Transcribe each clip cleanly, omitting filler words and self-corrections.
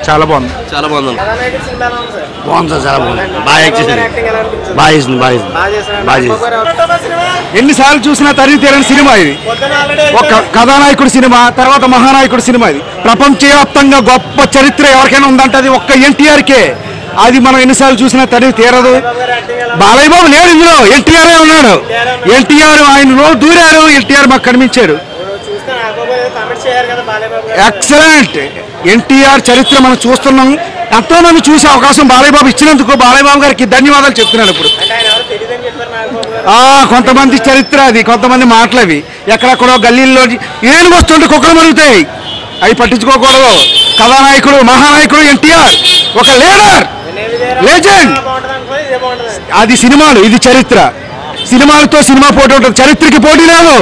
చాలా బాగుంది. చాలా బాగుంది. బాగుంది సార్, చాలా బాగుంది. ఎన్నిసార్లు చూసినా తరిగి తీరని సినిమా ఇది. ఒక కథానాయకుడు సినిమా, తర్వాత మహానాయకుడు సినిమా. ఇది ప్రపంచవ్యాప్తంగా గొప్ప చరిత్ర ఎవరికైనా ఉందంటే అది ఒక్క ఎన్టీఆర్కే. అది మనం ఎన్నిసార్లు చూసినా తరిగి తీరదు. బాలయ్య బాబు లేడు ఇందులో, ఎన్టీఆర్ ఉన్నాడు. ఎన్టీఆర్ ఆయన దూరారు, ఎన్టీఆర్ మాకు కనిపించాడు. ఎక్సలెంట్. ఎన్టీఆర్ చరిత్ర మనం చూస్తున్నాం. ఎంతో మంది చూసే అవకాశం బాలయ్య బాబు ఇచ్చినందుకు బాలయ్య బాబు గారికి ధన్యవాదాలు చెప్తున్నాను. ఇప్పుడు కొంతమంది చరిత్ర అది, కొంతమంది మాటలు అవి. ఎక్కడెక్కడో గల్లీల్లో ఏనుగు వస్తుంటే కుక్కలు మరుగుతాయి, అవి పట్టించుకోకూడదు. కథానాయకుడు మహానాయకుడు ఎన్టీఆర్, ఒక లీడర్, లెజెండ్. అది సినిమాలు, ఇది చరిత్ర. సినిమాలతో సినిమా పోటీ ఉంటుంది, చరిత్రకి పోటీ లేదు.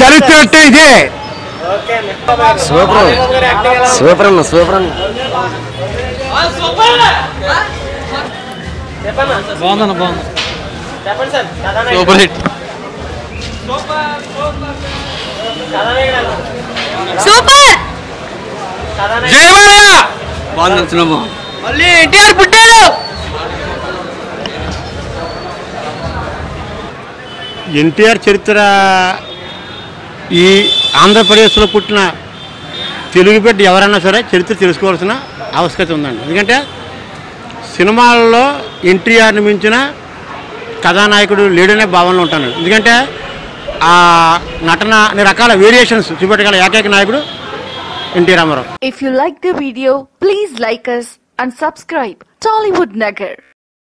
చరిత్ర అంటే ఇదే. సూపర్ సూపర్ అన్న, సూపర్ అన్న. బాగుందన్న, బాగుంది. Super hit. సూపర్. బాగుంది సినిమా. మళ్ళీ ఎన్టీఆర్ పుట్టాడు. ఎన్టీఆర్ చరిత్ర ఈ ఆంధ్రప్రదేశ్లో పుట్టిన తెలుగు బిడ్డ ఎవరైనా సరే చరిత్ర తెలుసుకోవాల్సిన ఆవశ్యకత ఉందండి. ఎందుకంటే సినిమాల్లో ఎన్టీఆర్ని మించిన కథానాయకుడు లేడనే భావనలో ఉంటాను. ఎందుకంటే ఆ నటన అన్ని రకాల వేరియేషన్స్ చూపెట్టగల ఏకైక నాయకుడు NT Rama Rao. If you like the video, please like us and subscribe Tollywood Nagar.